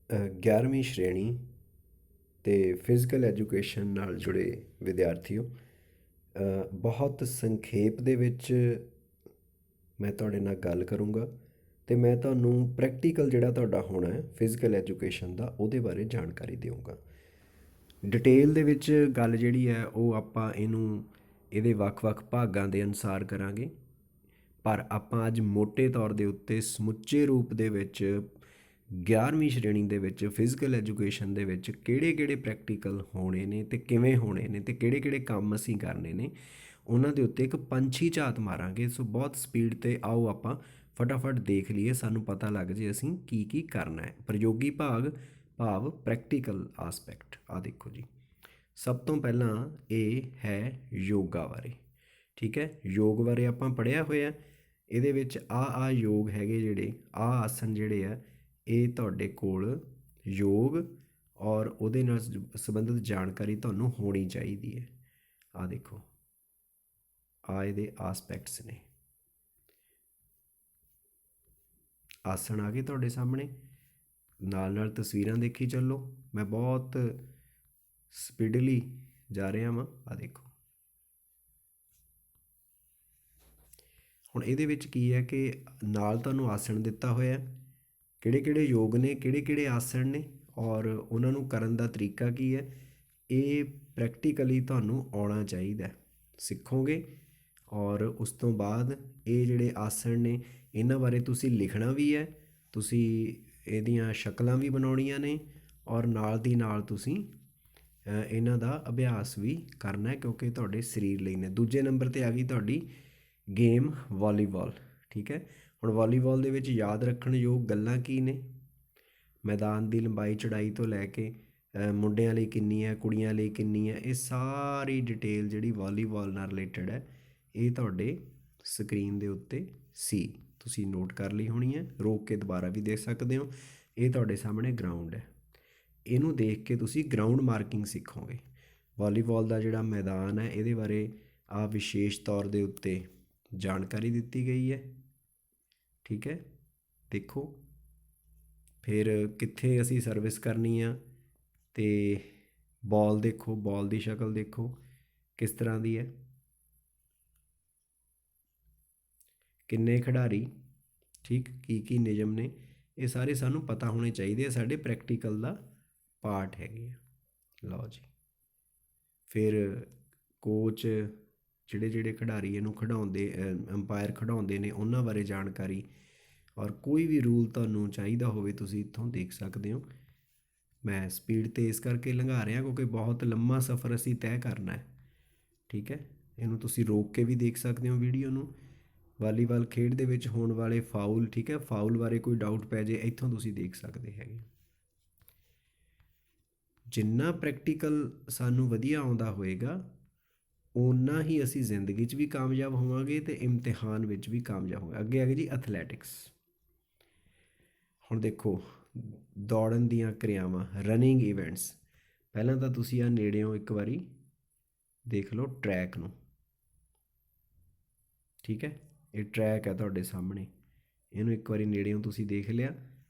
11ਵੀਂ ਸ਼੍ਰੇਣੀ ਅਤੇ physical education ਨਾਲ ਜੁੜੇ ਵਿਦਿਆਰਥੀਓ, ਬਹੁਤ ਸੰਖੇਪ ਦੇ ਵਿੱਚ ਮੈਂ ਤੁਹਾਡੇ ਨਾਲ ਗੱਲ ਕਰੂੰਗਾ ਅਤੇ ਮੈਂ ਤੁਹਾਨੂੰ ਪ੍ਰੈਕਟੀਕਲ ਜਿਹੜਾ ਤੁਹਾਡਾ ਹੋਣਾ ਹੈ ਫਿਜ਼ੀਕਲ ਐਜੂਕੇਸ਼ਨ ਦਾ, ਉਹਦੇ ਬਾਰੇ ਜਾਣਕਾਰੀ ਦੇਵਾਂਗਾ। ਡਿਟੇਲ ਦੇ ਵਿੱਚ ਗੱਲ ਜਿਹੜੀ ਹੈ ਉਹ ਆਪਾਂ ਇਹਦੇ ਵੱਖ-ਵੱਖ ਭਾਗਾਂ ਦੇ ਅਨੁਸਾਰ ਕਰਾਂਗੇ, ਪਰ ਆਪਾਂ ਅੱਜ ਮੋਟੇ ਤੌਰ ਦੇ ਉੱਤੇ ਸਮੁੱਚੇ ਰੂਪ ਦੇ ਵਿੱਚ 11ਵੀਂ ਸ਼੍ਰੇਣੀ ਦੇ ਵਿੱਚ ਫਿਜ਼ੀਕਲ ਐਜੂਕੇਸ਼ਨ ਦੇ ਵਿੱਚ ਕਿਹੜੇ ਪ੍ਰੈਕਟੀਕਲ ਹੋਣੇ ਨੇ ਅਤੇ ਕਿਵੇਂ ਹੋਣੇ ਨੇ ਅਤੇ ਕਿਹੜੇ ਕੰਮ ਅਸੀਂ ਕਰਨੇ ਨੇ, ਉਹਨਾਂ ਦੇ ਉੱਤੇ ਇੱਕ ਪੰਛੀ ਝਾਤ ਮਾਰਾਂਗੇ। ਸੋ ਬਹੁਤ ਸਪੀਡ 'ਤੇ ਆਓ ਆਪਾਂ ਫਟਾਫਟ ਦੇਖ ਲਈਏ, ਸਾਨੂੰ ਪਤਾ ਲੱਗ ਜੇ ਅਸੀਂ ਕੀ ਕਰਨਾ ਹੈ। ਪ੍ਰਯੋਗੀ ਭਾਵ ਪ੍ਰੈਕਟੀਕਲ ਆਸਪੈਕਟ। ਆ ਦੇਖੋ ਜੀ, ਸਭ ਤੋਂ ਪਹਿਲਾਂ ਇਹ ਹੈ ਯੋਗਾ ਬਾਰੇ। ਠੀਕ ਹੈ, ਯੋਗ ਬਾਰੇ ਆਪਾਂ ਪੜ੍ਹਿਆ ਹੋਇਆ। ਇਹਦੇ ਵਿੱਚ ਆ ਯੋਗ ਹੈਗੇ, ਜਿਹੜੇ ਆਸਨ ਜਿਹੜੇ ਆ, ਇਹ ਤੁਹਾਡੇ ਕੋਲ ਯੋਗ ਔਰ ਉਹਦੇ ਨਾਲ ਸੰਬੰਧਿਤ ਜਾਣਕਾਰੀ ਤੁਹਾਨੂੰ ਹੋਣੀ ਚਾਹੀਦੀ ਹੈ। ਆ ਦੇਖੋ, ਇਹਦੇ ਆਸਪੈਕਟਸ ਨੇ। ਆਸਣ ਆ ਗਏ ਤੁਹਾਡੇ ਸਾਹਮਣੇ, ਨਾਲ ਤਸਵੀਰਾਂ ਦੇਖੀ ਚੱਲੋ। ਮੈਂ ਬਹੁਤ ਸਪੀਡਲੀ ਜਾ ਰਿਹਾ ਵਾਂ। ਆ ਦੇਖੋ, ਹੁਣ ਇਹਦੇ ਵਿੱਚ ਕੀ ਹੈ ਕਿ ਨਾਲ ਤੁਹਾਨੂੰ ਆਸਣ ਦਿੱਤਾ ਹੋਇਆ, ਕਿਹੜੇ ਯੋਗ ਨੇ, ਕਿਹੜੇ ਆਸਣ ਨੇ ਔਰ ਉਹਨਾਂ ਨੂੰ ਕਰਨ ਦਾ ਤਰੀਕਾ ਕੀ ਹੈ। ਇਹ ਪ੍ਰੈਕਟੀਕਲੀ ਤੁਹਾਨੂੰ ਆਉਣਾ ਚਾਹੀਦਾ, ਸਿੱਖੋਗੇ। ਔਰ ਉਸ ਤੋਂ ਬਾਅਦ ਇਹ ਜਿਹੜੇ ਆਸਣ ਨੇ, ਇਹਨਾਂ ਬਾਰੇ ਤੁਸੀਂ ਲਿਖਣਾ ਵੀ ਹੈ, ਤੁਸੀਂ ਇਹਦੀਆਂ ਸ਼ਕਲਾਂ ਵੀ ਬਣਾਉਣੀਆਂ ਨੇ ਔਰ ਨਾਲ ਦੀ ਨਾਲ ਤੁਸੀਂ ਇਹਨਾਂ ਦਾ ਅਭਿਆਸ ਵੀ ਕਰਨਾ, ਕਿਉਂਕਿ ਤੁਹਾਡੇ ਸਰੀਰ ਲਈ ਨੇ। ਦੂਜੇ ਨੰਬਰ 'ਤੇ ਆ ਗਈ ਤੁਹਾਡੀ ਗੇਮ ਵਾਲੀਬਾਲ। ਠੀਕ ਹੈ, ਹੁਣ ਵਾਲੀਬਾਲ ਦੇ ਵਿੱਚ ਯਾਦ ਰੱਖਣ ਯੋਗ ਗੱਲਾਂ ਕੀ ਨੇ। ਮੈਦਾਨ ਦੀ ਲੰਬਾਈ ਚੌੜਾਈ ਤੋਂ ਲੈ ਕੇ ਮੁੰਡਿਆਂ ਲਈ ਕਿੰਨੀ ਹੈ, ਕੁੜੀਆਂ ਲਈ ਕਿੰਨੀ ਹੈ, ਇਹ ਸਾਰੀ ਡਿਟੇਲ ਜਿਹੜੀ ਵਾਲੀਬਾਲ ਨਾਲ ਰਿਲੇਟਡ ਹੈ, ਇਹ ਤੁਹਾਡੇ ਸਕਰੀਨ ਦੇ ਉੱਤੇ ਤੁਸੀਂ ਨੋਟ ਕਰ ਲਈ ਹੋਣੀ ਹੈ। ਰੋਕ ਕੇ ਦੁਬਾਰਾ ਵੀ ਦੇਖ ਸਕਦੇ ਹੋ। ਇਹ ਤੁਹਾਡੇ ਸਾਹਮਣੇ ਗਰਾਊਂਡ ਹੈ, ਇਹਨੂੰ ਦੇਖ ਕੇ ਤੁਸੀਂ ਗਰਾਊਂਡ ਮਾਰਕਿੰਗ ਸਿੱਖੋਗੇ। ਵਾਲੀਬਾਲ ਦਾ ਜਿਹੜਾ ਮੈਦਾਨ ਹੈ, ਇਹਦੇ ਬਾਰੇ ਵਿਸ਼ੇਸ਼ ਤੌਰ ਦੇ ਉੱਤੇ ਜਾਣਕਾਰੀ ਦਿੱਤੀ ਗਈ ਹੈ। ਠੀਕ ਹੈ, ਦੇਖੋ ਫਿਰ ਕਿੱਥੇ ਅਸੀਂ ਸਰਵਿਸ ਕਰਨੀ ਆ, ਅਤੇ ਬਾਲ ਦੇਖੋ, ਬਾਲ ਦੀ ਸ਼ਕਲ ਦੇਖੋ ਕਿਸ ਤਰ੍ਹਾਂ ਦੀ ਹੈ, ਕਿੰਨੇ ਖਿਡਾਰੀ, ਠੀਕ, ਕੀ ਨਿਯਮ ਨੇ, ਇਹ ਸਾਰੇ ਸਾਨੂੰ ਪਤਾ ਹੋਣੇ ਚਾਹੀਦੇ ਆ, ਸਾਡੇ ਪ੍ਰੈਕਟੀਕਲ ਦਾ ਪਾਰਟ ਹੈਗੇ ਆ। ਲਓ ਜੀ, ਫਿਰ ਕੋਚ ਜਿਹੜੇ ਖਿਡਾਰੀ ਇਹਨੂੰ ਖਿਡਾਉਂਦੇ, ਅੰਪਾਇਰ ਖਿਡਾਉਂਦੇ ਨੇ, ਉਹਨਾਂ ਬਾਰੇ ਜਾਣਕਾਰੀ। ਔਰ ਕੋਈ ਵੀ ਰੂਲ ਤੁਹਾਨੂੰ ਚਾਹੀਦਾ ਹੋਵੇ, ਤੁਸੀਂ ਇੱਥੋਂ ਦੇਖ ਸਕਦੇ ਹੋ। ਮੈਂ ਸਪੀਡ 'ਤੇ ਇਸ ਕਰਕੇ ਲੰਘਾ ਰਿਹਾ ਕਿਉਂਕਿ ਬਹੁਤ ਲੰਮਾ ਸਫ਼ਰ ਅਸੀਂ ਤੈਅ ਕਰਨਾ ਹੈ। ਠੀਕ ਹੈ, ਇਹਨੂੰ ਤੁਸੀਂ ਰੋਕ ਕੇ ਵੀ ਦੇਖ ਸਕਦੇ ਹੋ ਵੀਡੀਓ ਨੂੰ। ਵਾਲੀਬਾਲ ਖੇਡ ਦੇ ਵਿੱਚ ਹੋਣ ਵਾਲੇ ਫਾਉਲ, ਠੀਕ ਹੈ, ਫਾਉਲ ਬਾਰੇ ਕੋਈ ਡਾਊਟ ਪੈ ਜੇ, ਇੱਥੋਂ ਤੁਸੀਂ ਦੇਖ ਸਕਦੇ ਹੈਗੇ। ਜਿੰਨਾ ਪ੍ਰੈਕਟੀਕਲ ਸਾਨੂੰ ਵਧੀਆ ਆਉਂਦਾ ਹੋਏਗਾ, ਓਨਾ ਹੀ ਅਸੀਂ ਜ਼ਿੰਦਗੀ 'ਚ ਵੀ ਕਾਮਯਾਬ ਹੋਵਾਂਗੇ ਅਤੇ ਇਮਤਿਹਾਨ ਵਿੱਚ ਵੀ ਕਾਮਯਾਬ ਹੋਵਾਂਗੇ। ਅੱਗੇ ਆ ਗਏ ਜੀ ਐਥਲੈਟਿਕਸ। ਹੁਣ ਦੇਖੋ, ਦੌੜਨ ਦੀਆਂ ਕਿਰਿਆਵਾਂ, ਰਨਿੰਗ ਇਵੈਂਟਸ। ਪਹਿਲਾਂ ਤਾਂ ਤੁਸੀਂ ਨੇੜਿਓਂ ਇੱਕ ਵਾਰੀ ਦੇਖ ਲਓ ਟਰੈਕ ਨੂੰ। ਠੀਕ ਹੈ, ਇਹ ਟਰੈਕ ਹੈ ਤੁਹਾਡੇ ਸਾਹਮਣੇ, ਇਹਨੂੰ ਇੱਕ ਵਾਰੀ ਨੇੜਿਓਂ ਤੁਸੀਂ ਦੇਖ ਲਿਆ।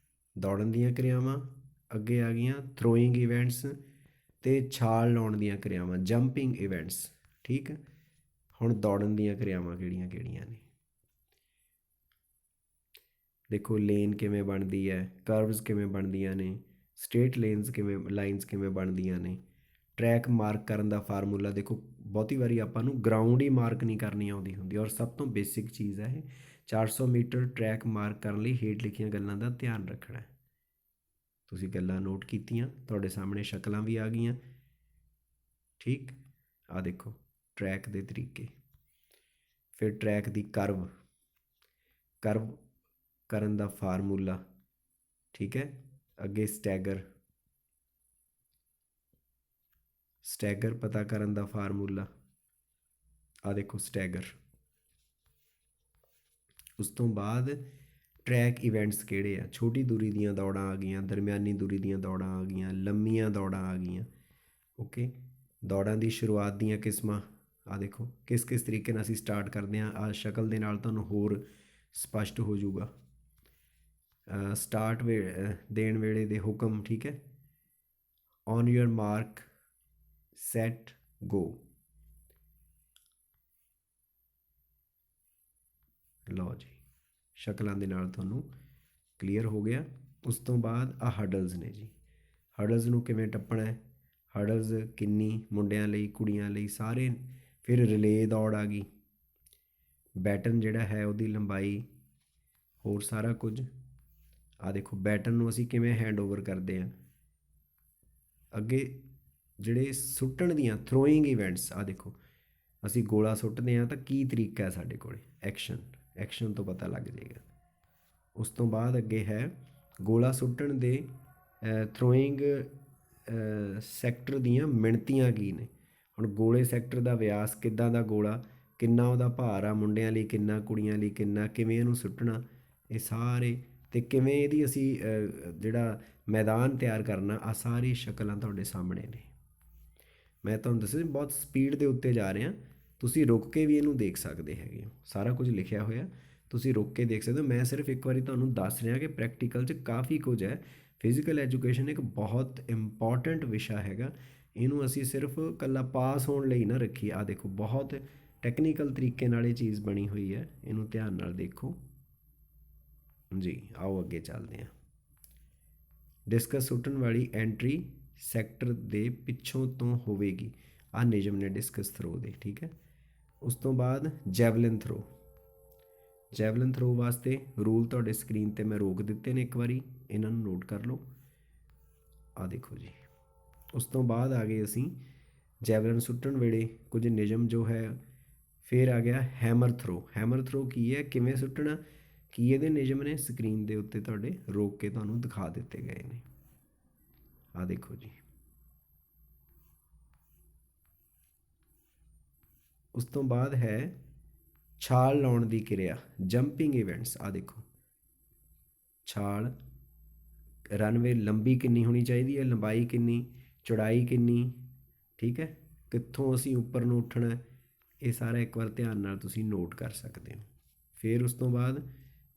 ਦੌੜਨ ਦੀਆਂ ਕਿਰਿਆਵਾਂ। ਅੱਗੇ ਆ ਗਈਆਂ ਥਰੋਇੰਗ ਇਵੈਂਟਸ ਅਤੇ ਛਾਲ ਲਾਉਣ ਦੀਆਂ ਕਿਰਿਆਵਾਂ, ਜੰਪਿੰਗ ਇਵੈਂਟਸ। ਠੀਕ ਹੈ, ਹੁਣ ਦੌੜਨ ਦੀਆਂ ਕਿਰਿਆਵਾਂ ਕਿਹੜੀਆਂ ਨੇ। ਦੇਖੋ, ਲੇਨ ਕਿਵੇਂ ਬਣਦੀ ਹੈ, ਕਰਵਜ਼ ਕਿਵੇਂ ਬਣਦੀਆਂ ਨੇ, ਸਟ੍ਰੇਟ ਲਾਈਨਸ ਕਿਵੇਂ ਬਣਦੀਆਂ ਨੇ। ਟਰੈਕ ਮਾਰਕ ਕਰਨ ਦਾ ਫਾਰਮੂਲਾ ਦੇਖੋ, ਬਹੁਤੀ ਵਾਰੀ ਆਪਾਂ ਨੂੰ ਗਰਾਊਂਡ ਹੀ ਮਾਰਕ ਨਹੀਂ ਕਰਨੀ ਆਉਂਦੀ ਹੁੰਦੀ, ਔਰ ਸਭ ਤੋਂ ਬੇਸਿਕ ਚੀਜ਼ ਹੈ ਇਹ। 400 ਮੀਟਰ ਟਰੈਕ ਮਾਰਕ ਕਰਨ ਲਈ ਹੇਠ ਲਿਖੀਆਂ ਗੱਲਾਂ ਦਾ ਧਿਆਨ ਰੱਖਣਾ। ਤੁਸੀਂ ਗੱਲਾਂ ਨੋਟ ਕੀਤੀਆਂ, ਤੁਹਾਡੇ ਸਾਹਮਣੇ ਸ਼ਕਲਾਂ ਵੀ ਆ ਗਈਆਂ। ਠੀਕ, ਆ ਦੇਖੋ ਟਰੈਕ ਦੇ ਤਰੀਕੇ। ਫਿਰ ਟਰੈਕ ਦੀ ਕਰਵ ਕਰਨ ਦਾ ਫਾਰਮੂਲਾ। ਠੀਕ ਹੈ, ਅੱਗੇ ਸਟੈਗਰ ਪਤਾ ਕਰਨ ਦਾ ਫਾਰਮੂਲਾ। ਆ ਦੇਖੋ ਸਟੈਗਰ। ਉਸ ਤੋਂ ਬਾਅਦ ਟਰੈਕ ਇਵੈਂਟਸ ਕਿਹੜੇ ਆ। ਛੋਟੀ ਦੂਰੀ ਦੀਆਂ ਦੌੜਾਂ ਆ ਗਈਆਂ, ਦਰਮਿਆਨੀ ਦੂਰੀ ਦੀਆਂ ਦੌੜਾਂ ਆ ਗਈਆਂ, ਲੰਮੀਆਂ ਦੌੜਾਂ ਆ ਗਈਆਂ। ਓਕੇ, ਦੌੜਾਂ ਦੀ ਸ਼ੁਰੂਆਤ ਦੀਆਂ ਕਿਸਮਾਂ। ਆ ਦੇਖੋ ਕਿਸ ਤਰੀਕੇ ਨਾਲ ਅਸੀਂ ਸਟਾਰਟ ਕਰਦੇ ਹਾਂ। ਸ਼ਕਲ ਦੇ ਨਾਲ ਤੁਹਾਨੂੰ ਹੋਰ ਸਪਸ਼ਟ ਹੋ ਜਾਊਗਾ। ਸਟਾਰਟ ਦੇਣ ਵੇਲੇ ਦੇ ਹੁਕਮ, ਠੀਕ ਹੈ। ਔਨ ਯੂਅਰ ਮਾਰਕ ਸੈਟ ਗੋ। ਲਓ ਜੀ, ਸ਼ਕਲਾਂ ਦੇ ਨਾਲ ਤੁਹਾਨੂੰ ਕਲੀਅਰ ਹੋ ਗਿਆ। ਉਸ ਤੋਂ ਬਾਅਦ ਆ ਹਡਲਸ ਨੇ ਜੀ। ਹਡਲਸ ਨੂੰ ਕਿਵੇਂ ਟੱਪਣਾ ਹੈ, ਹਡਲਸ ਕਿੰਨੀ ਮੁੰਡਿਆਂ ਲਈ ਕੁੜੀਆਂ ਲਈ ਸਾਰੇ। ਫਿਰ ਰਿਲੇ ਦੌੜ ਆ ਗਈ, ਬੈਟਨ ਜਿਹੜਾ ਹੈ ਉਹਦੀ ਲੰਬਾਈ, ਹੋਰ ਸਾਰਾ ਕੁਝ। ਆ ਦੇਖੋ ਬੈਟਨ ਨੂੰ ਅਸੀਂ ਕਿਵੇਂ ਹੈਂਡ ਓਵਰ ਕਰਦੇ ਹਾਂ। ਅੱਗੇ ਜਿਹੜੇ ਸੁੱਟਣ ਦੀਆਂ ਥਰੋਇੰਗ ਇਵੈਂਟਸ, ਆ ਦੇਖੋ ਅਸੀਂ ਗੋਲਾ ਸੁੱਟਦੇ ਹਾਂ ਤਾਂ ਕੀ ਤਰੀਕਾ ਹੈ ਸਾਡੇ ਕੋਲ, ਐਕਸ਼ਨ ਤੋਂ ਪਤਾ ਲੱਗ ਜਾਏਗਾ। ਉਸ ਤੋਂ ਬਾਅਦ ਅੱਗੇ ਹੈ ਗੋਲਾ ਸੁੱਟਣ ਦੇ ਥਰੋਇੰਗ ਸੈਕਟਰ ਦੀਆਂ ਮਿਣਤੀਆਂ ਕੀ ਨੇ। ਹੁਣ ਗੋਲੇ ਸੈਕਟਰ ਦਾ ਵਿਆਸ, ਕਿੱਦਾਂ ਦਾ ਗੋਲਾ, ਕਿੰਨਾ ਉਹਦਾ ਭਾਰ ਆ, ਮੁੰਡਿਆਂ ਲਈ ਕਿੰਨਾ, ਕੁੜੀਆਂ ਲਈ ਕਿੰਨਾ, ਕਿਵੇਂ ਇਹਨੂੰ ਸੁੱਟਣਾ, ਇਹ ਸਾਰੇ, ਅਤੇ ਕਿਵੇਂ ਇਹਦੀ ਅਸੀਂ ਜਿਹੜਾ ਮੈਦਾਨ ਤਿਆਰ ਕਰਨਾ, ਆ ਸਾਰੀ ਸ਼ਕਲਾਂ ਤੁਹਾਡੇ ਸਾਹਮਣੇ ਨੇ। ਮੈਂ ਤੁਹਾਨੂੰ ਦੱਸਿਆ ਬਹੁਤ ਸਪੀਡ ਦੇ ਉੱਤੇ ਜਾ ਰਿਹਾ, ਤੁਸੀਂ ਰੁਕ ਕੇ ਵੀ ਇਹਨੂੰ ਦੇਖ ਸਕਦੇ ਹੈਗੇ ਹੋ। ਸਾਰਾ ਕੁਝ ਲਿਖਿਆ ਹੋਇਆ, ਤੁਸੀਂ ਰੁਕ ਕੇ ਦੇਖ ਸਕਦੇ ਹੋ। ਮੈਂ ਸਿਰਫ ਇੱਕ ਵਾਰੀ ਤੁਹਾਨੂੰ ਦੱਸ ਰਿਹਾ ਕਿ ਪ੍ਰੈਕਟੀਕਲ 'ਚ ਕਾਫੀ ਕੁਝ ਹੈ। ਫਿਜ਼ੀਕਲ ਐਜੂਕੇਸ਼ਨ ਇੱਕ ਬਹੁਤ ਇੰਪੋਰਟੈਂਟ ਵਿਸ਼ਾ ਹੈਗਾ। ਇਹਨੂੰ ਅਸੀਂ ਸਿਰਫ ਇਕੱਲਾ ਪਾਸ ਹੋਣ ਲਈ ਨਾ ਰੱਖੀਏ। ਆ ਦੇਖੋ ਬਹੁਤ ਟੈਕਨੀਕਲ ਤਰੀਕੇ ਨਾਲ ਇਹ ਚੀਜ਼ ਬਣੀ ਹੋਈ ਹੈ, ਇਹਨੂੰ ਧਿਆਨ ਨਾਲ ਦੇਖੋ ਜੀ। ਆਓ ਅੱਗੇ ਚੱਲਦੇ ਹਾਂ। ਡਿਸਕਸ ਸੁੱਟਣ ਵਾਲੀ ਐਂਟਰੀ ਸੈਕਟਰ ਦੇ ਪਿੱਛੋਂ ਤੋਂ ਹੋਵੇਗੀ। ਆਹ ਨਿਯਮ ਨੇ ਡਿਸਕਸ ਥਰੋ ਦੇ, ਠੀਕ ਹੈ। ਉਸ ਤੋਂ ਬਾਅਦ ਜੈਵਲਿਨ ਥਰੋ। ਜੈਵਲਿਨ ਥਰੋ ਵਾਸਤੇ ਰੂਲ ਤੁਹਾਡੇ ਸਕਰੀਨ 'ਤੇ ਮੈਂ ਰੋਕ ਦਿੱਤੇ ਨੇ, ਇੱਕ ਵਾਰੀ ਇਹਨਾਂ ਨੂੰ ਨੋਟ ਕਰ ਲਓ। ਆ ਦੇਖੋ ਜੀ। ਉਸ ਤੋਂ ਬਾਅਦ ਆ ਗਏ ਅਸੀਂ ਜੈਵਲਿਨ ਸੁੱਟਣ ਵੇਲੇ ਕੁਝ ਨਿਯਮ ਜੋ ਹੈ। ਫਿਰ ਆ ਗਿਆ ਹੈਮਰ ਥਰੋ। ਹੈਮਰ ਥਰੋ ਕੀ ਹੈ, ਕਿਵੇਂ ਸੁੱਟਣਾ, ਕੀ ਇਹਦੇ ਨਿਯਮ ਨੇ, ਸਕਰੀਨ ਦੇ ਉੱਤੇ ਤੁਹਾਡੇ ਰੋਕ ਕੇ ਤੁਹਾਨੂੰ ਦਿਖਾ ਦਿੱਤੇ ਗਏ ਨੇ। ਆ ਦੇਖੋ ਜੀ। ਉਸ ਤੋਂ ਬਾਅਦ ਹੈ ਛਾਲ ਲਾਉਣ ਦੀ ਕਿਰਿਆ, ਜੰਪਿੰਗ ਇਵੈਂਟਸ। ਆ ਦੇਖੋ ਛਾਲ, ਰਨਵੇ ਲੰਬੀ ਕਿੰਨੀ ਹੋਣੀ ਚਾਹੀਦੀ ਹੈ, ਲੰਬਾਈ ਕਿੰਨੀ, ਚੌੜਾਈ ਕਿੰਨੀ, ਠੀਕ ਹੈ, ਕਿੱਥੋਂ ਅਸੀਂ ਉੱਪਰ ਨੂੰ ਉੱਠਣਾ, ਇਹ ਸਾਰਾ ਇੱਕ ਵਾਰ ਧਿਆਨ ਨਾਲ ਤੁਸੀਂ ਨੋਟ ਕਰ ਸਕਦੇ ਹੋ। ਫਿਰ ਉਸ ਤੋਂ ਬਾਅਦ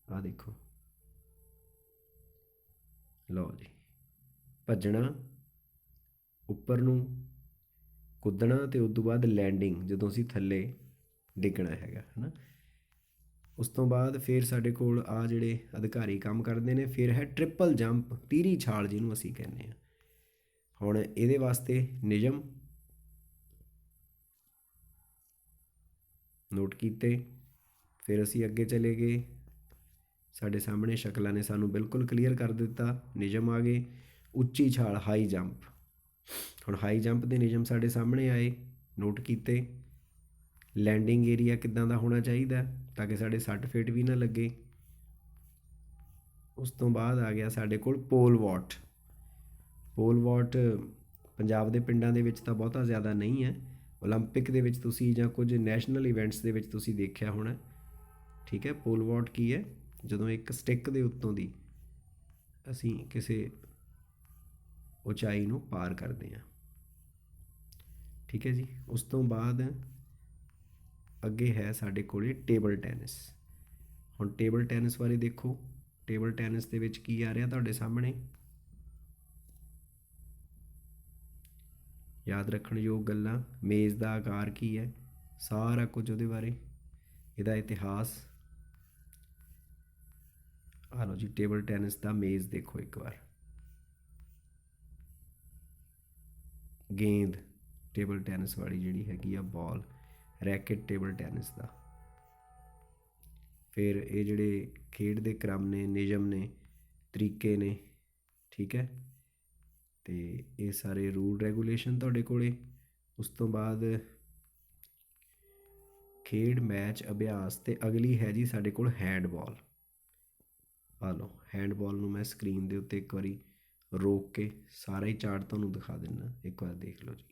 ਆ ਦੇਖੋ, ਲਓ ਜੀ, ਭੱਜਣਾ, ਉੱਪਰ ਨੂੰ ਕੁੱਦਣਾ, ਅਤੇ ਉਸ ਤੋਂ ਬਾਅਦ ਲੈਂਡਿੰਗ, ਜਦੋਂ ਅਸੀਂ ਥੱਲੇ ਡਿੱਗਣਾ ਹੈਗਾ, ਹੈ ਨਾ। ਉਸ ਤੋਂ ਬਾਅਦ ਫਿਰ ਸਾਡੇ ਕੋਲ ਆ ਜਿਹੜੇ ਅਧਿਕਾਰੀ ਕੰਮ ਕਰਦੇ ਨੇ। ਫਿਰ ਹੈ ਟ੍ਰਿਪਲ ਜੰਪ, ਤੀਹਰੀ ਛਾਲ ਜਿਹਨੂੰ ਅਸੀਂ ਕਹਿੰਦੇ ਹਾਂ। ਹੁਣ ਇਹਦੇ ਵਾਸਤੇ ਨਿਯਮ ਨੋਟ ਕੀਤੇ। ਫਿਰ ਅਸੀਂ ਅੱਗੇ ਚਲੇ ਗਏ, ਸਾਡੇ ਸਾਹਮਣੇ ਸ਼ਕਲਾਂ ਨੇ ਸਾਨੂੰ ਬਿਲਕੁਲ ਕਲੀਅਰ ਕਰ ਦਿੱਤਾ। ਨਿਯਮ ਆ ਗਏ। ਉੱਚੀ ਛਾਲ, ਹਾਈ ਜੰਪ। ਹੁਣ ਹਾਈ ਜੰਪ ਦੇ ਨਿਯਮ ਸਾਡੇ ਸਾਹਮਣੇ ਆਏ, ਨੋਟ ਕੀਤੇ। ਲੈਂਡਿੰਗ ਏਰੀਆ ਕਿੱਦਾਂ ਦਾ ਹੋਣਾ ਚਾਹੀਦਾ ਤਾਂ ਕਿ ਸਾਡੇ ਸੱਟ ਫੇਟ ਵੀ ਨਾ ਲੱਗੇ। ਉਸ ਤੋਂ ਬਾਅਦ ਆ ਗਿਆ ਸਾਡੇ ਕੋਲ ਪੋਲ ਵਾਟ। ਪੋਲ ਵਾਟ ਪੰਜਾਬ ਦੇ ਪਿੰਡਾਂ ਦੇ ਵਿੱਚ ਤਾਂ ਬਹੁਤਾ ਜ਼ਿਆਦਾ ਨਹੀਂ ਹੈ। ਓਲੰਪਿਕ ਦੇ ਵਿੱਚ ਤੁਸੀਂ ਜਾਂ ਕੁਝ ਨੈਸ਼ਨਲ ਇਵੈਂਟਸ ਦੇ ਵਿੱਚ ਤੁਸੀਂ ਦੇਖਿਆ ਹੋਣਾ, ਠੀਕ ਹੈ। ਪੋਲ ਵਾਟ ਕੀ ਹੈ, ਜਦੋਂ ਇੱਕ ਸਟਿੱਕ ਦੇ ਉੱਤੋਂ ਦੀ ਅਸੀਂ ਕਿਸੇ ਉਚਾਈ ਨੂੰ ਪਾਰ ਕਰਦੇ ਹਾਂ, ਠੀਕ ਹੈ ਜੀ। ਉਸ ਤੋਂ ਬਾਅਦ ਅੱਗੇ ਹੈ ਸਾਡੇ ਕੋਲ ਟੇਬਲ ਟੈਨਿਸ। ਹੁਣ ਟੇਬਲ ਟੈਨਿਸ ਬਾਰੇ ਦੇਖੋ। ਟੇਬਲ ਟੈਨਿਸ ਦੇ ਵਿੱਚ ਕੀ ਆ ਰਿਹਾ ਤੁਹਾਡੇ ਸਾਹਮਣੇ, ਯਾਦ ਰੱਖਣ ਯੋਗ ਗੱਲਾਂ। ਮੇਜ਼ ਦਾ ਆਕਾਰ ਕੀ ਹੈ, ਸਾਰਾ ਕੁਝ ਉਹਦੇ ਬਾਰੇ, ਇਹਦਾ ਇਤਿਹਾਸ। ਆ ਲਓ ਜੀ, ਟੇਬਲ ਟੈਨਿਸ ਦਾ ਮੇਜ਼ ਦੇਖੋ ਇੱਕ ਵਾਰ। ਗੇਂਦ ਟੇਬਲ ਟੈਨਿਸ ਵਾਲੀ ਜਿਹੜੀ ਹੈਗੀ ਆ, ਬਾਲ, ਰੈਕਟ ਟੇਬਲ ਟੈਨਿਸ ਦਾ। ਫਿਰ ਇਹ ਜਿਹੜੇ ਖੇਡ ਦੇ ਕ੍ਰਮ ਨੇ, ਨਿਯਮ ਨੇ, ਤਰੀਕੇ ਨੇ, ਠੀਕ ਹੈ, ਅਤੇ ਇਹ ਸਾਰੇ ਰੂਲ ਰੈਗੂਲੇਸ਼ਨ ਤੁਹਾਡੇ ਕੋਲ। ਉਸ ਤੋਂ ਬਾਅਦ ਖੇਡ ਮੈਚ ਅਭਿਆਸ, ਅਤੇ ਅਗਲੀ ਹੈ ਜੀ ਸਾਡੇ ਕੋਲ ਹੈਂਡਬਾਲ। ਆ ਲਓ, ਹੈਂਡਬਾਲ ਨੂੰ ਮੈਂ ਸਕਰੀਨ ਦੇ ਉੱਤੇ ਇੱਕ ਵਾਰੀ ਰੋਕ ਕੇ ਸਾਰਾ ਹੀ ਚਾਰਟ ਤੁਹਾਨੂੰ ਦਿਖਾ ਦਿੰਦਾ, ਇੱਕ ਵਾਰ ਦੇਖ ਲਓ ਜੀ।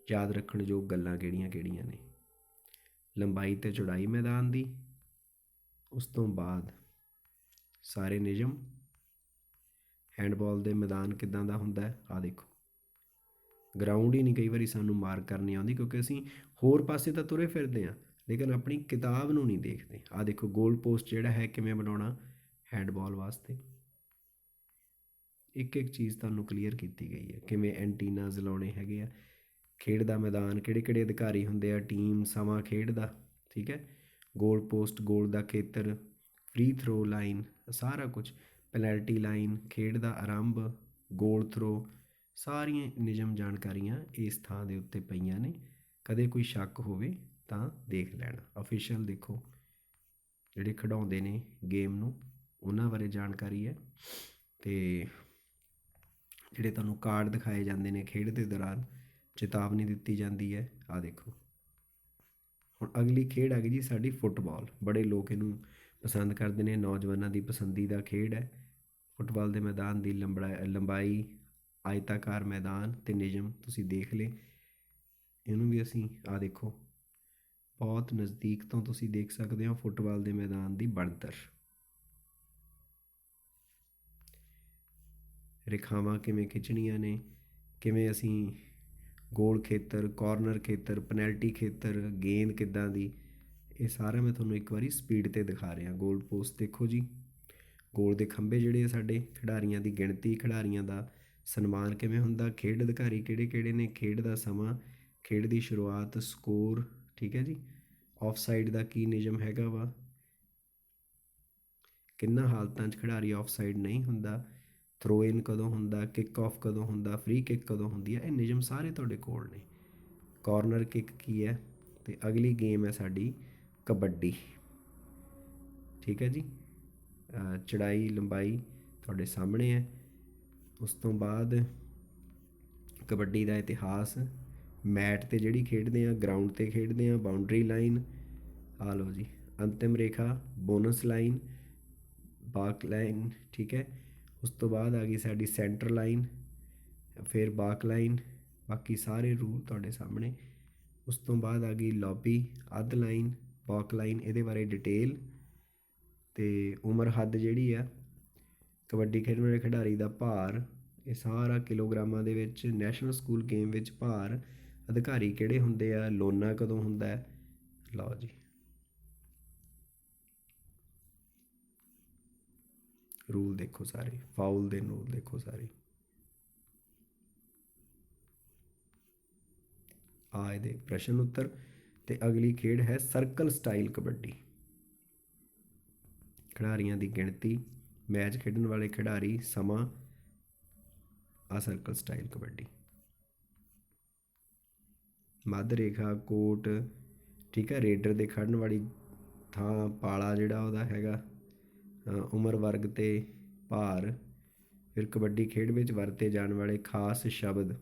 ਯਾਦ ਰੱਖਣ ਯੋਗ ਗੱਲਾਂ ਕਿਹੜੀਆਂ ਕਿਹੜੀਆਂ ਨੇ, ਲੰਬਾਈ ਅਤੇ ਚੌੜਾਈ ਮੈਦਾਨ ਦੀ। ਉਸ ਤੋਂ ਬਾਅਦ ਸਾਰੇ ਨਿਯਮ, ਹੈਂਡਬਾਲ ਦੇ ਮੈਦਾਨ ਕਿੱਦਾਂ ਦਾ ਹੁੰਦਾ ਹੈ। ਆ ਦੇਖੋ, ਗਰਾਊਂਡ ਹੀ ਨਹੀਂ ਕਈ ਵਾਰੀ ਸਾਨੂੰ ਮਾਰਕ ਕਰਨੀ ਆਉਂਦੀ, ਕਿਉਂਕਿ ਅਸੀਂ ਹੋਰ ਪਾਸੇ ਤਾਂ ਤੁਰੇ ਫਿਰਦੇ ਹਾਂ, ਲੇਕਿਨ ਆਪਣੀ ਕਿਤਾਬ ਨੂੰ ਨਹੀਂ ਦੇਖਦੇ। ਆ ਦੇਖੋ, ਗੋਲ ਪੋਸਟ ਜਿਹੜਾ ਹੈ ਕਿਵੇਂ ਬਣਾਉਣਾ ਹੈਂਡਬਾਲ ਵਾਸਤੇ। ਇੱਕ ਇੱਕ ਚੀਜ਼ ਤੁਹਾਨੂੰ ਕਲੀਅਰ ਕੀਤੀ ਗਈ ਹੈ, ਕਿਵੇਂ ਐਂਟੀਨਾਜ਼ ਲਾਉਣੇ ਹੈਗੇ ਆ, ਖੇਡ ਦਾ ਮੈਦਾਨ, ਕਿਹੜੇ ਕਿਹੜੇ ਅਧਿਕਾਰੀ ਹੁੰਦੇ ਆ, ਟੀਮ, ਸਮਾਂ ਖੇਡ ਦਾ, ਠੀਕ ਹੈ, ਗੋਲ ਪੋਸਟ, ਗੋਲ ਦਾ ਖੇਤਰ, ਫ੍ਰੀ ਥਰੋ ਲਾਈਨ, ਸਾਰਾ ਕੁਝ, ਪੈਨਲਟੀ ਲਾਈਨ, ਖੇਡ ਦਾ ਆਰੰਭ, ਗੋਲ ਥਰੋ, ਸਾਰੀਆਂ ਨਿਯਮ ਜਾਣਕਾਰੀਆਂ ਇਸ ਥਾਂ ਦੇ ਉੱਤੇ ਪਈਆਂ ਨੇ। ਕਦੇ ਕੋਈ ਸ਼ੱਕ ਹੋਵੇ ਤਾਂ ਦੇਖ ਲੈਣਾ। ਅਫੀਸ਼ੀਅਲ ਦੇਖੋ ਜਿਹੜੇ ਖਿਡਾਉਂਦੇ ਨੇ ਗੇਮ ਨੂੰ ਉਹਨਾਂ ਬਾਰੇ ਜਾਣਕਾਰੀ ਹੈ, ਅਤੇ ਜਿਹੜੇ ਤੁਹਾਨੂੰ ਕਾਰਡ ਦਿਖਾਏ ਜਾਂਦੇ ਨੇ ਖੇਡ ਦੇ ਦੌਰਾਨ, ਚੇਤਾਵਨੀ ਦਿੱਤੀ ਜਾਂਦੀ ਹੈ। ਆਹ ਦੇਖੋ, ਹੁਣ ਅਗਲੀ ਖੇਡ ਆ ਗਈ ਜੀ ਸਾਡੀ ਫੁੱਟਬਾਲ। ਬੜੇ ਲੋਕ ਇਹਨੂੰ ਪਸੰਦ ਕਰਦੇ ਨੇ, ਨੌਜਵਾਨਾਂ ਦੀ ਪਸੰਦੀਦਾ ਖੇਡ ਹੈ। ਫੁੱਟਬਾਲ ਦੇ ਮੈਦਾਨ ਦੀ ਲੰਬਾਈ, ਆਇਤਾਕਾਰ ਮੈਦਾਨ ਅਤੇ ਨਿਯਮ ਤੁਸੀਂ ਦੇਖ ਲਏ। ਇਹਨੂੰ ਵੀ ਅਸੀਂ ਆਹ ਦੇਖੋ ਬਹੁਤ ਨਜ਼ਦੀਕ ਤੋਂ ਤੁਸੀਂ ਦੇਖ ਸਕਦੇ ਹੋ ਫੁੱਟਬਾਲ ਦੇ ਮੈਦਾਨ ਦੀ ਬਣਤਰ, ਰੇਖਾਵਾਂ ਕਿਵੇਂ ਖਿੱਚਣੀਆਂ ਨੇ, ਕਿਵੇਂ ਅਸੀਂ ਗੋਲ ਖੇਤਰ, ਕਾਰਨਰ ਖੇਤਰ, ਪੈਨਲਟੀ ਖੇਤਰ, ਗੇਂਦ ਕਿੱਦਾਂ ਦੀ, ਇਹ ਸਾਰਾ ਮੈਂ ਤੁਹਾਨੂੰ ਇੱਕ ਵਾਰੀ ਸਪੀਡ 'ਤੇ ਦਿਖਾ ਰਿਹਾ। ਗੋਲ ਪੋਸਟ ਦੇਖੋ ਜੀ, ਗੋਲ ਦੇ ਖੰਭੇ ਜਿਹੜੇ ਆ ਸਾਡੇ, ਖਿਡਾਰੀਆਂ ਦੀ ਗਿਣਤੀ, ਖਿਡਾਰੀਆਂ ਦਾ ਸਨਮਾਨ ਕਿਵੇਂ ਹੁੰਦਾ, ਖੇਡ ਅਧਿਕਾਰੀ ਕਿਹੜੇ ਕਿਹੜੇ ਨੇ, ਖੇਡ ਦਾ ਸਮਾਂ, ਖੇਡ ਦੀ ਸ਼ੁਰੂਆਤ, ਸਕੋਰ, ਠੀਕ ਹੈ ਜੀ, ਆਫਸਾਈਡ ਦਾ ਕੀ ਨਿਯਮ ਹੈਗਾ ਵਾ, ਕਿੰਨਾ ਹਾਲਤਾਂ 'ਚ ਖਿਡਾਰੀ ਆਫਸਾਈਡ ਨਹੀਂ ਹੁੰਦਾ, ਥਰੋ ਇਨ ਕਦੋਂ ਹੁੰਦਾ, ਕਿੱਕ ਆਫ ਕਦੋਂ ਹੁੰਦਾ, ਫ੍ਰੀ ਕਿੱਕ ਕਦੋਂ ਹੁੰਦੀ ਹੈ, ਇਹ ਨਿਯਮ ਸਾਰੇ ਤੁਹਾਡੇ ਕੋਲ ਨੇ। ਕਾਰਨਰ ਕਿੱਕ ਕੀ ਹੈ, ਅਤੇ ਅਗਲੀ ਗੇਮ ਹੈ ਸਾਡੀ ਕਬੱਡੀ, ਠੀਕ ਹੈ ਜੀ। ਚੜਾਈ ਲੰਬਾਈ ਤੁਹਾਡੇ ਸਾਹਮਣੇ ਹੈ। ਉਸ ਤੋਂ ਬਾਅਦ ਕਬੱਡੀ ਦਾ ਇਤਿਹਾਸ, ਮੈਟ 'ਤੇ ਜਿਹੜੀ ਖੇਡਦੇ ਹਾਂ, ਗਰਾਊਂਡ 'ਤੇ ਖੇਡਦੇ ਹਾਂ, ਬਾਊਂਡਰੀ ਲਾਈਨ, ਆ ਲਓ ਜੀ, ਅੰਤਿਮ ਰੇਖਾ, ਬੋਨਸ ਲਾਈਨ, ਬਾਕ ਲਾਈਨ, ਠੀਕ ਹੈ। ਉਸ ਤੋਂ ਬਾਅਦ ਆ ਗਈ ਸਾਡੀ ਸੈਂਟਰ ਲਾਈਨ, ਫਿਰ ਬਾਕ ਲਾਈਨ, ਬਾਕੀ ਸਾਰੇ ਰੂਲ ਤੁਹਾਡੇ ਸਾਹਮਣੇ। ਉਸ ਤੋਂ ਬਾਅਦ ਆ ਗਈ ਲੌਬੀ, ਅੱਧ ਲਾਈਨ, ਬਾਕ ਲਾਈਨ, ਇਹਦੇ ਬਾਰੇ ਡਿਟੇਲ, ਅਤੇ ਉਮਰ ਹੱਦ ਜਿਹੜੀ ਆ ਕਬੱਡੀ ਖੇਡਣ ਵਾਲੇ ਖਿਡਾਰੀ ਦਾ ਭਾਰ, ਇਹ ਸਾਰਾ ਕਿਲੋਗ੍ਰਾਮਾਂ ਦੇ ਵਿੱਚ। ਨੈਸ਼ਨਲ ਸਕੂਲ ਗੇਮ ਵਿੱਚ ਭਾਰ, ਅਧਿਕਾਰੀ ਕਿਹੜੇ ਹੁੰਦੇ ਆ, ਲੋਨਾ ਕਦੋਂ ਹੁੰਦਾ ਹੈ, ਲਓ ਜੀ, ਰੂਲ ਦੇਖੋ ਸਾਰੇ, ਫਾਉਲ ਦੇ ਰੂਲ ਦੇਖੋ ਸਾਰੇ। ਆ ਇਹਦੇ ਪ੍ਰਸ਼ਨ ਉੱਤਰ। ਅਤੇ ਅਗਲੀ ਖੇਡ ਹੈ ਸਰਕਲ ਸਟਾਈਲ ਕਬੱਡੀ। ਖਿਡਾਰੀਆਂ ਦੀ ਗਿਣਤੀ, ਮੈਚ ਖੇਡਣ ਵਾਲੇ ਖਿਡਾਰੀ, ਸਮਾਂ, ਆ ਸਰਕਲ ਸਟਾਈਲ ਕਬੱਡੀ। ਮੱਧ ਰੇਖਾ, ਕੋਟ, ਠੀਕ ਹੈ, ਰੇਡਰ ਦੇ ਖੜਨ ਵਾਲੀ ਥਾਂ, ਪਾਲਾ ਜਿਹੜਾ ਉਹਦਾ ਹੈਗਾ, ਉਮਰ ਵਰਗ ਅਤੇ ਭਾਰ, ਫਿਰ ਕਬੱਡੀ ਖੇਡ ਵਿੱਚ ਵਰਤੇ ਜਾਣ ਵਾਲੇ ਖਾਸ ਸ਼ਬਦ,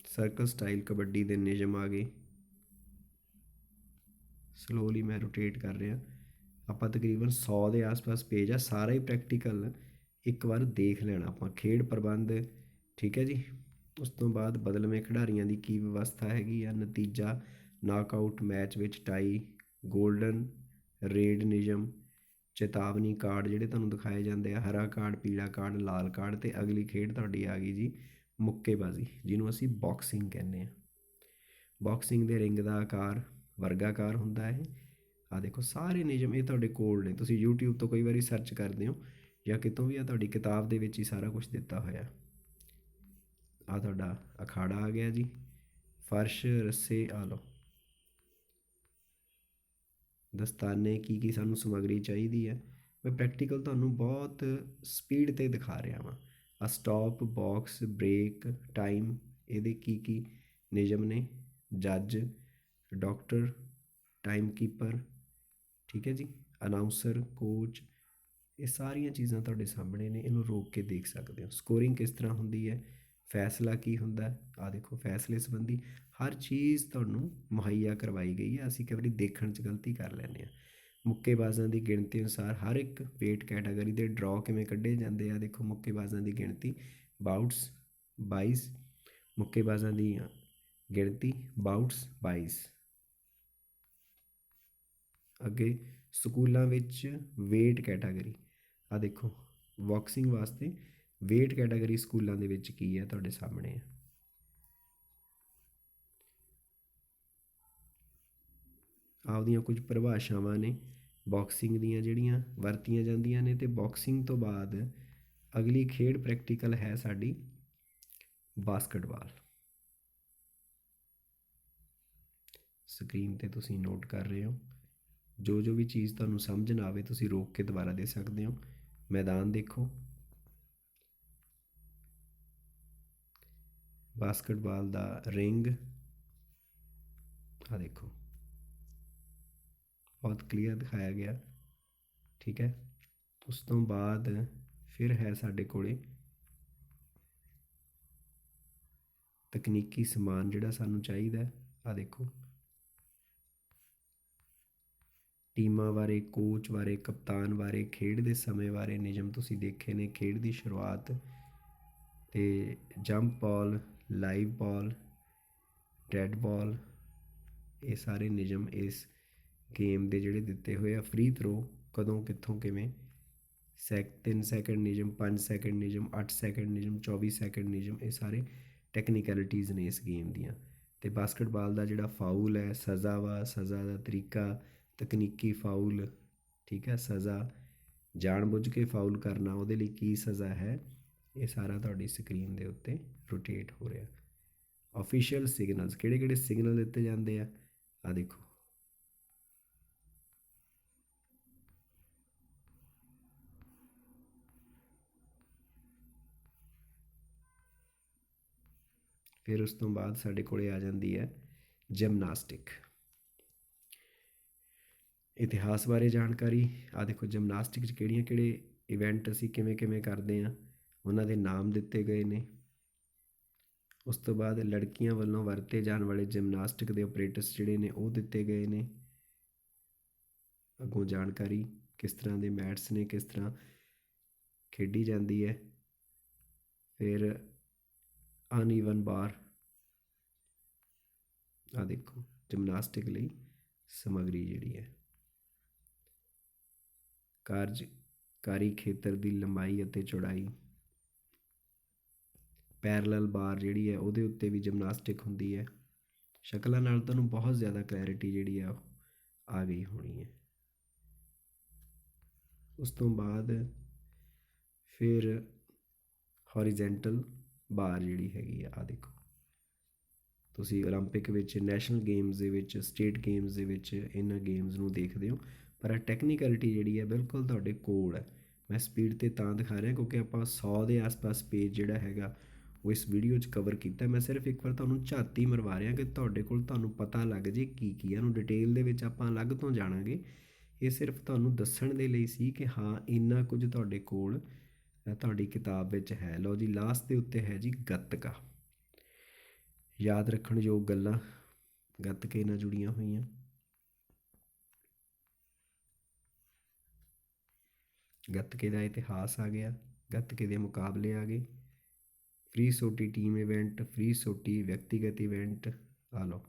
ਸਰਕਲ ਸਟਾਈਲ ਕਬੱਡੀ ਦੇ ਨਿਯਮ ਆ ਗਏ। ਸਲੋਲੀ ਮੈਂ ਰੋਟੇਟ ਕਰ ਰਿਹਾ। ਆਪਾਂ ਤਕਰੀਬਨ 100 ਦੇ ਆਸ-ਪਾਸ ਪੇਜ ਆ, ਸਾਰਾ ਹੀ ਪ੍ਰੈਕਟੀਕਲ ਇੱਕ ਵਾਰ ਦੇਖ ਲੈਣਾ ਆਪਾਂ। ਖੇਡ ਪ੍ਰਬੰਧ, ਠੀਕ ਹੈ ਜੀ। ਉਸ ਤੋਂ ਬਾਅਦ ਬਦਲਵੇਂ ਖਿਡਾਰੀਆਂ ਦੀ ਕੀ ਵਿਵਸਥਾ ਹੈਗੀ ਆ, ਨਤੀਜਾ, ਨਾਕਆਊਟ ਮੈਚ ਵਿੱਚ ਟਾਈ, ਗੋਲਡਨ ਰੇਡ ਨਿਯਮ, ਚੇਤਾਵਨੀ ਕਾਰਡ ਜਿਹੜੇ ਤੁਹਾਨੂੰ ਦਿਖਾਏ ਜਾਂਦੇ ਆ, ਹਰਾ ਕਾਰਡ, ਪੀਲਾ ਕਾਰਡ, ਲਾਲ ਕਾਰਡ। ਅਤੇ ਅਗਲੀ ਖੇਡ ਤੁਹਾਡੀ ਆ ਗਈ ਜੀ ਮੁੱਕੇਬਾਜ਼ੀ, ਜਿਹਨੂੰ ਅਸੀਂ ਬਾਕਸਿੰਗ ਕਹਿੰਦੇ ਹਾਂ। ਬਾਕਸਿੰਗ ਦੇ ਰਿੰਗ ਦਾ ਆਕਾਰ ਵਰਗਾਕਾਰ ਹੁੰਦਾ ਹੈ। ਆਹ ਦੇਖੋ ਸਾਰੇ ਨਿਯਮ ਇਹ ਤੁਹਾਡੇ ਕੋਲ ਨੇ, ਤੁਸੀਂ YouTube ਤੋਂ ਕਈ ਵਾਰੀ ਸਰਚ ਕਰਦੇ ਹੋ ਜਾਂ ਕਿਤੋਂ ਵੀ, ਆ ਤੁਹਾਡੀ ਕਿਤਾਬ ਦੇ ਵਿੱਚ ਹੀ ਸਾਰਾ ਕੁਛ ਦਿੱਤਾ ਹੋਇਆ। ਆਹ ਤੁਹਾਡਾ ਅਖਾੜਾ ਆ ਗਿਆ ਜੀ, ਫਰਸ਼, ਰੱਸੇ, ਆ ਲਓ, ਦਸਤਾਨੇ, ਕੀ ਸਾਨੂੰ ਸਮੱਗਰੀ ਚਾਹੀਦੀ ਹੈ। ਮੈਂ ਪ੍ਰੈਕਟੀਕਲ ਤੁਹਾਨੂੰ ਬਹੁਤ ਸਪੀਡ 'ਤੇ ਦਿਖਾ ਰਿਹਾ ਵਾਂ। ਆ ਸਟੋਪ, ਬਾਕਸ, ਬ੍ਰੇਕ, ਟਾਈਮ, ਇਹਦੇ ਕੀ ਨਿਯਮ ਨੇ, ਜੱਜ, ਡਾਕਟਰ, ਟਾਈਮ ਕੀਪਰ, ਠੀਕ ਹੈ ਜੀ, ਅਨਾਊਂਸਰ, ਕੋਚ, ਇਹ ਸਾਰੀਆਂ ਚੀਜ਼ਾਂ ਤੁਹਾਡੇ ਸਾਹਮਣੇ ਨੇ, ਇਹਨੂੰ ਰੋਕ ਕੇ ਦੇਖ ਸਕਦੇ ਹੋ। ਸਕੋਰਿੰਗ ਕਿਸ ਤਰ੍ਹਾਂ ਹੁੰਦੀ ਹੈ, ਫੈਸਲਾ ਕੀ ਹੁੰਦਾ, ਆਹ ਦੇਖੋ, ਫੈਸਲੇ ਸੰਬੰਧੀ ਹਰ ਚੀਜ਼ ਤੁਹਾਨੂੰ ਮੁਹੱਈਆ ਕਰਵਾਈ ਗਈ ਹੈ। ਅਸੀਂ ਕਈ ਵਾਰੀ ਦੇਖਣ 'ਚ ਗਲਤੀ ਕਰ ਲੈਂਦੇ ਹਾਂ। ਮੁੱਕੇਬਾਜ਼ਾਂ ਦੀ ਗਿਣਤੀ ਅਨੁਸਾਰ ਹਰ ਇੱਕ ਵੇਟ ਕੈਟਾਗਰੀ ਦੇ ਡਰਾਅ ਕਿਵੇਂ ਕੱਢੇ ਜਾਂਦੇ ਆ, ਦੇਖੋ, ਮੁੱਕੇਬਾਜ਼ਾਂ ਦੀ ਗਿਣਤੀ, ਬਾਊਟਸ 22, ਮੁੱਕੇਬਾਜ਼ਾਂ ਦੀ ਗਿਣਤੀ, ਬਾਊਟਸ 22। ਅੱਗੇ ਸਕੂਲਾਂ ਵਿੱਚ ਵੇਟ ਕੈਟਾਗਰੀ, ਆ ਦੇਖੋ, ਬਾਕਸਿੰਗ ਵਾਸਤੇ ਵੇਟ ਕੈਟਾਗਰੀ ਸਕੂਲਾਂ ਦੇ ਵਿੱਚ ਕੀ ਹੈ ਤੁਹਾਡੇ ਸਾਹਮਣੇ ਹੈ। ਆਪਦੀਆਂ ਕੁਝ ਪਰਿਭਾਸ਼ਾਵਾਂ ਨੇ, ਬਾਕਸਿੰਗ ਦੀਆਂ ਜਿਹੜੀਆਂ ਵਰਤੀਆਂ ਜਾਂਦੀਆਂ ਨੇ, ਅਤੇ ਬਾਕਸਿੰਗ ਤੋਂ ਬਾਅਦ ਅਗਲੀ ਖੇਡ ਪ੍ਰੈਕਟੀਕਲ ਹੈ ਸਾਡੀ ਬਾਸਕਟਬਾਲ। ਸਕਰੀਨ 'ਤੇ ਤੁਸੀਂ ਨੋਟ ਕਰ ਰਹੇ ਹੋ। ਜੋ ਜੋ ਵੀ ਚੀਜ਼ ਤੁਹਾਨੂੰ ਸਮਝ ਨਾ ਆਵੇ ਤੁਸੀਂ ਰੋਕ ਕੇ ਦੁਬਾਰਾ ਦੇ ਸਕਦੇ ਹੋ। ਮੈਦਾਨ ਦੇਖੋ, ਬਾਸਕਟਬਾਲ ਦਾ ਰਿੰਗ ਆ ਦੇਖੋ, ਬਹੁਤ ਕਲੀਅਰ ਦਿਖਾਇਆ ਗਿਆ, ਠੀਕ ਹੈ। ਉਸ ਤੋਂ ਬਾਅਦ ਫਿਰ ਹੈ ਸਾਡੇ ਕੋਲੇ ਤਕਨੀਕੀ ਸਮਾਨ ਜਿਹੜਾ ਸਾਨੂੰ ਚਾਹੀਦਾ। ਆ ਦੇਖੋ, ਟੀਮਾਂ ਬਾਰੇ, ਕੋਚ ਬਾਰੇ, ਕਪਤਾਨ ਬਾਰੇ, ਖੇਡ ਦੇ ਸਮੇਂ ਬਾਰੇ ਨਿਯਮ ਤੁਸੀਂ ਦੇਖੇ ਨੇ, ਖੇਡ ਦੀ ਸ਼ੁਰੂਆਤ ਅਤੇ ਜੰਪ ਬਾਲ, ਲਾਈਵ ਬਾਲ, ਡੈਡ ਬਾਲ, ਇਹ ਸਾਰੇ ਨਿਯਮ ਇਸ ਗੇਮ ਦੇ ਜਿਹੜੇ ਦਿੱਤੇ ਹੋਏ ਆ। ਫ੍ਰੀ ਥਰੋ ਕਦੋਂ, ਕਿੱਥੋਂ, ਕਿਵੇਂ, 3 ਸੈਕਿੰਡ ਨਿਯਮ, 5 ਸੈਕਿੰਡ ਨਿਯਮ, 8 ਸੈਕਿੰਡ ਨਿਯਮ, 24 ਸੈਕਿੰਡ ਨਿਯਮ, ਇਹ ਸਾਰੇ ਟੈਕਨੀਕੈਲਿਟੀਜ਼ ਨੇ ਇਸ ਗੇਮ ਦੀਆਂ। ਅਤੇ ਬਾਸਕਟਬਾਲ ਦਾ ਜਿਹੜਾ ਫਾਊਲ ਹੈ, ਸਜ਼ਾ ਵਾ, ਸਜ਼ਾ ਦਾ ਤਰੀਕਾ, ਤਕਨੀਕੀ ਫਾਊਲ, ਠੀਕ ਹੈ, ਸਜ਼ਾ, ਜਾਣ ਬੁੱਝ ਕੇ ਫਾਊਲ ਕਰਨਾ, ਉਹਦੇ ਲਈ ਕੀ ਸਜ਼ਾ ਹੈ, ਇਹ ਸਾਰਾ ਤੁਹਾਡੀ ਸਕਰੀਨ ਦੇ ਉੱਤੇ ਰੋਟੇਟ ਹੋ ਰਿਹਾ। ਆਫੀਸ਼ੀਅਲ ਸਿਗਨਲਸ, ਕਿਹੜੇ ਕਿਹੜੇ ਸਿਗਨਲ ਦਿੱਤੇ ਜਾਂਦੇ ਆ, ਆ ਦੇਖੋ। ਫਿਰ ਉਸ ਤੋਂ ਬਾਅਦ ਸਾਡੇ ਕੋਲ ਆ ਜਾਂਦੀ ਹੈ ਜਿਮਨਾਸਟਿਕ। ਇਤਿਹਾਸ ਬਾਰੇ ਜਾਣਕਾਰੀ, ਆ ਦੇਖੋ ਜਿਮਨਾਸਟਿਕ 'ਚ ਕਿਹੜੇ ਇਵੈਂਟ ਅਸੀਂ ਕਿਵੇਂ ਕਿਵੇਂ ਕਰਦੇ ਹਾਂ, ਉਹਨਾਂ ਦੇ ਨਾਮ ਦਿੱਤੇ ਗਏ ਨੇ। ਉਸ ਤੋਂ ਬਾਅਦ ਲੜਕੀਆਂ ਵੱਲੋਂ ਵਰਤੇ ਜਾਣ ਵਾਲੇ ਜਿਮਨਾਸਟਿਕ ਦੇ ਆਪਰੇਟਸ ਜਿਹੜੇ ਨੇ ਉਹ ਦਿੱਤੇ ਗਏ ਨੇ। ਅੱਗੋਂ ਜਾਣਕਾਰੀ ਕਿਸ ਤਰ੍ਹਾਂ ਦੇ ਮੈਟਸ ਨੇ, ਕਿਸ ਤਰ੍ਹਾਂ ਖੇਡੀ ਜਾਂਦੀ ਹੈ। ਫਿਰ ਅਨਈਵਨ ਬਾਰ, ਆ ਦੇਖੋ ਜਿਮਨਾਸਟਿਕ ਲਈ ਸਮੱਗਰੀ ਜਿਹੜੀ ਹੈ। ਕਾਰਜਕਾਰੀ ਖੇਤਰ ਦੀ ਲੰਬਾਈ ਅਤੇ ਚੌੜਾਈ, ਪੈਰਲਲ ਬਾਰ ਜਿਹੜੀ ਹੈ ਉਹਦੇ ਉੱਤੇ ਵੀ ਜਿਮਨਾਸਟਿਕ ਹੁੰਦੀ ਹੈ। ਸ਼ਕਲਾਂ ਨਾਲ ਤੁਹਾਨੂੰ ਬਹੁਤ ਜ਼ਿਆਦਾ ਕਲੈਰਿਟੀ ਜਿਹੜੀ ਆ ਉਹ ਆ ਗਈ ਹੋਣੀ ਹੈ। ਉਸ ਤੋਂ ਬਾਅਦ ਫਿਰ ਹੌਰੀਜ਼ੈਂਟਲ ਬਾਰ ਜਿਹੜੀ ਹੈਗੀ ਆ ਦੇਖੋ, ਤੁਸੀਂ ਓਲੰਪਿਕ ਵਿੱਚ, ਨੈਸ਼ਨਲ ਗੇਮਸ ਦੇ ਵਿੱਚ, ਸਟੇਟ ਗੇਮਸ ਦੇ ਵਿੱਚ ਇਹਨਾਂ ਗੇਮਸ ਨੂੰ ਦੇਖਦੇ ਹੋ, ਪਰ ਟੈਕਨੀਕੈਲਿਟੀ ਜਿਹੜੀ ਹੈ ਬਿਲਕੁਲ ਤੁਹਾਡੇ ਕੋਲ ਹੈ। ਮੈਂ ਸਪੀਡ 'ਤੇ ਤਾਂ ਦਿਖਾ ਰਿਹਾ ਕਿਉਂਕਿ ਆਪਾਂ 100 ਦੇ ਆਸ-ਪਾਸ ਪੇਜ ਜਿਹੜਾ ਹੈਗਾ ਉਹ ਇਸ ਵੀਡੀਓ 'ਚ ਕਵਰ ਕੀਤਾ। ਮੈਂ ਸਿਰਫ ਇੱਕ ਵਾਰ ਤੁਹਾਨੂੰ ਝਾਤੀ ਮਰਵਾ ਰਿਹਾ ਕਿ ਤੁਹਾਡੇ ਕੋਲ ਤੁਹਾਨੂੰ ਪਤਾ ਲੱਗ ਜੇ ਕੀ ਕੀ। ਇਹਨੂੰ ਡਿਟੇਲ ਦੇ ਵਿੱਚ ਆਪਾਂ ਅਲੱਗ ਤੋਂ ਜਾਣਾਂਗੇ। ਇਹ ਸਿਰਫ ਤੁਹਾਨੂੰ ਦੱਸਣ ਦੇ ਲਈ ਸੀ ਕਿ ਹਾਂ ਇੰਨਾ ਕੁਝ ਤੁਹਾਡੇ ਕੋਲ ਤੁਹਾਡੀ ਕਿਤਾਬ ਵਿੱਚ ਹੈ। ਲਓ ਜੀ, ਲਾਸਟ ਦੇ ਉੱਤੇ ਹੈ ਜੀ ਗੱਤਕਾ। ਯਾਦ ਰੱਖਣ ਯੋਗ ਗੱਲਾਂ ਗੱਤਕੇ ਨਾਲ ਜੁੜੀਆਂ ਹੋਈਆਂ। ਗੱਤਕੇ ਦਾ ਇਤਿਹਾਸ ਆ ਗਿਆ, ਗੱਤਕੇ ਦੇ ਮੁਕਾਬਲੇ ਆ ਗਏ, ਫ੍ਰੀ ਸੋਟੀ ਟੀਮ ਇਵੈਂਟ, ਫ੍ਰੀ ਸੋਟੀ ਵਿਅਕਤੀਗਤ ਇਵੈਂਟ। ਆ ਲਓ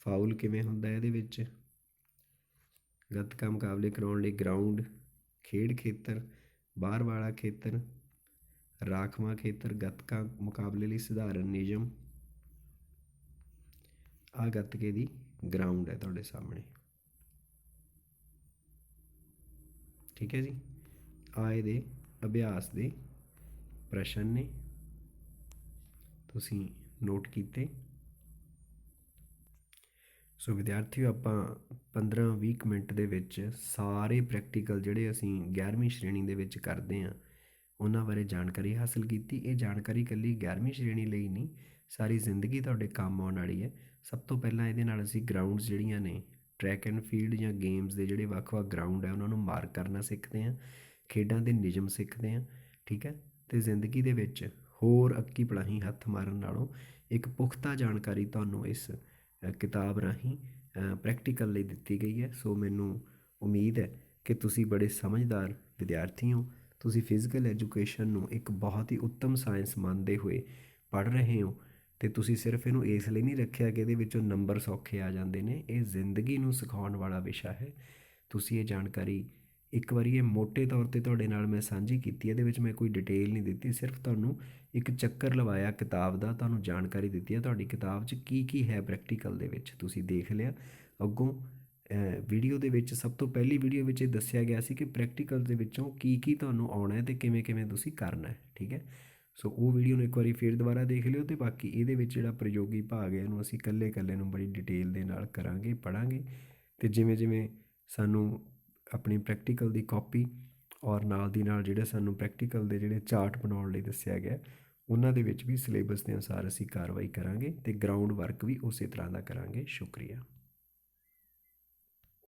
ਫਾਊਲ ਕਿਵੇਂ ਹੁੰਦਾ ਇਹਦੇ ਵਿੱਚ, ਗੱਤਕਾ ਮੁਕਾਬਲੇ ਕਰਾਉਣ ਲਈ ਗਰਾਊਂਡ, ਖੇਡ ਖੇਤਰ, ਬਾਹਰ ਵਾਲਾ ਖੇਤਰ, ਰਾਖਵਾਂ ਖੇਤਰ, ਗੱਤਕਾ ਮੁਕਾਬਲੇ ਲਈ ਸਧਾਰਨ ਨਿਯਮ। ਆਹ ਗੱਤਕੇ ਦੀ ਗਰਾਊਂਡ ਹੈ ਤੁਹਾਡੇ ਸਾਹਮਣੇ, ਠੀਕ ਹੈ ਜੀ। ਆ ਇਹਦੇ ਅਭਿਆਸ ਦੇ ਪ੍ਰਸ਼ਨ ਨੇ, ਤੁਸੀਂ ਨੋਟ ਕੀਤੇ। ਸੋ ਵਿਦਿਆਰਥੀਓ, ਆਪਾਂ 15-20 ਮਿੰਟ ਦੇ ਵਿੱਚ ਸਾਰੇ ਪ੍ਰੈਕਟੀਕਲ ਜਿਹੜੇ ਅਸੀਂ 11ਵੀਂ ਸ਼੍ਰੇਣੀ ਦੇ ਵਿੱਚ ਕਰਦੇ ਹਾਂ ਉਹਨਾਂ ਬਾਰੇ ਜਾਣਕਾਰੀ ਹਾਸਿਲ ਕੀਤੀ। ਇਹ ਜਾਣਕਾਰੀ ਇਕੱਲੀ 11ਵੀਂ ਸ਼੍ਰੇਣੀ ਲਈ ਨਹੀਂ, ਸਾਰੀ ਜ਼ਿੰਦਗੀ ਤੁਹਾਡੇ ਕੰਮ ਆਉਣ ਵਾਲੀ ਹੈ। ਸਭ ਤੋਂ ਪਹਿਲਾਂ ਇਹਦੇ ਨਾਲ ਅਸੀਂ ਗਰਾਊਂਡਸ ਜਿਹੜੀਆਂ ਨੇ, ਟਰੈਕ ਐਂਡ ਫੀਲਡ ਜਾਂ ਗੇਮਸ ਦੇ ਜਿਹੜੇ ਵੱਖ-ਵੱਖ ਗਰਾਊਂਡ ਹੈ ਉਹਨਾਂ ਨੂੰ ਮਾਰਕ ਕਰਨਾ ਸਿੱਖਦੇ ਹਾਂ, ਖੇਡਾਂ ਦੇ ਨਿਯਮ ਸਿੱਖਦੇ ਹਾਂ, ਠੀਕ ਹੈ। ਅਤੇ ਜ਼ਿੰਦਗੀ ਦੇ ਵਿੱਚ ਹੋਰ ਅੱਕੀ ਪਲਾਹੀ ਹੱਥ ਮਾਰਨ ਨਾਲੋਂ ਇੱਕ ਪੁਖਤਾ ਜਾਣਕਾਰੀ ਤੁਹਾਨੂੰ ਇਸ ਕਿਤਾਬ ਰਾਹੀਂ ਪ੍ਰੈਕਟੀਕਲ ਲਈ ਦਿੱਤੀ ਗਈ ਹੈ। ਸੋ ਮੈਨੂੰ ਉਮੀਦ ਹੈ ਕਿ ਤੁਸੀਂ ਬੜੇ ਸਮਝਦਾਰ ਵਿਦਿਆਰਥੀ ਹੋ। ਤੁਸੀਂ ਫਿਜ਼ੀਕਲ ਐਜੂਕੇਸ਼ਨ ਨੂੰ ਇੱਕ ਬਹੁਤ ਹੀ ਉੱਤਮ ਸਾਇੰਸ ਮੰਨਦੇ ਹੋਏ ਪੜ੍ਹ ਰਹੇ ਹੋ, ਅਤੇ ਤੁਸੀਂ ਸਿਰਫ ਇਹਨੂੰ ਇਸ ਲਈ ਨਹੀਂ ਰੱਖਿਆ ਕਿ ਇਹਦੇ ਵਿੱਚੋਂ ਨੰਬਰ ਸੌਖੇ ਆ ਜਾਂਦੇ ਨੇ। ਇਹ ਜ਼ਿੰਦਗੀ ਨੂੰ ਸਿਖਾਉਣ ਵਾਲਾ ਵਿਸ਼ਾ ਹੈ। ਤੁਸੀਂ ਇਹ ਜਾਣਕਾਰੀ ਇੱਕ ਵਾਰੀ ਇਹ ਮੋਟੇ ਤੌਰ 'ਤੇ ਤੁਹਾਡੇ ਨਾਲ ਮੈਂ ਸਾਂਝੀ ਕੀਤੀ। ਇਹਦੇ ਵਿੱਚ ਮੈਂ ਕੋਈ ਡਿਟੇਲ ਨਹੀਂ ਦਿੱਤੀ, ਸਿਰਫ ਤੁਹਾਨੂੰ ਇੱਕ ਚੱਕਰ ਲਵਾਇਆ ਕਿਤਾਬ ਦਾ, ਤੁਹਾਨੂੰ ਜਾਣਕਾਰੀ ਦਿੱਤੀ ਹੈ ਤੁਹਾਡੀ ਕਿਤਾਬ 'ਚ ਕੀ ਕੀ ਹੈ ਪ੍ਰੈਕਟੀਕਲ ਦੇ ਵਿੱਚ। ਤੁਸੀਂ ਦੇਖ ਲਿਆ, ਅੱਗੋਂ ਵੀਡੀਓ ਦੇ ਵਿੱਚ ਸਭ ਤੋਂ ਪਹਿਲੀ ਵੀਡੀਓ ਵਿੱਚ ਇਹ ਦੱਸਿਆ ਗਿਆ ਸੀ ਕਿ ਪ੍ਰੈਕਟੀਕਲ ਦੇ ਵਿੱਚੋਂ ਕੀ ਤੁਹਾਨੂੰ ਆਉਣਾ ਹੈ ਅਤੇ ਕਿਵੇਂ ਤੁਸੀਂ ਕਰਨਾ ਹੈ। ਠੀਕ ਹੈ, ਸੋ ਉਹ ਵੀਡੀਓ ਨੂੰ ਇੱਕ ਵਾਰੀ ਫਿਰ ਦੁਬਾਰਾ ਦੇਖ ਲਿਓ। ਅਤੇ ਬਾਕੀ ਇਹਦੇ ਵਿੱਚ ਜਿਹੜਾ ਪ੍ਰਯੋਗੀ ਭਾਗ ਹੈ ਇਹਨੂੰ ਅਸੀਂ ਇਕੱਲੇ ਨੂੰ ਬੜੀ ਡਿਟੇਲ ਦੇ ਨਾਲ ਕਰਾਂਗੇ, ਪੜ੍ਹਾਂਗੇ। ਅਤੇ ਜਿਵੇਂ ਸਾਨੂੰ ਆਪਣੀ ਪ੍ਰੈਕਟੀਕਲ ਦੀ ਕਾਪੀ ਔਰ ਨਾਲ ਦੀ ਨਾਲ ਜਿਹੜੇ ਸਾਨੂੰ ਪ੍ਰੈਕਟੀਕਲ ਦੇ ਜਿਹੜੇ ਚਾਰਟ ਬਣਾਉਣ ਲਈ ਦੱਸਿਆ ਗਿਆ, ਉਹਨਾਂ ਦੇ ਵਿੱਚ ਵੀ ਸਿਲੇਬਸ ਦੇ ਅਨੁਸਾਰ ਅਸੀਂ ਕਾਰਵਾਈ ਕਰਾਂਗੇ ਅਤੇ ਗਰਾਊਂਡ ਵਰਕ ਵੀ ਉਸੇ ਤਰ੍ਹਾਂ ਦਾ ਕਰਾਂਗੇ। ਸ਼ੁਕਰੀਆ।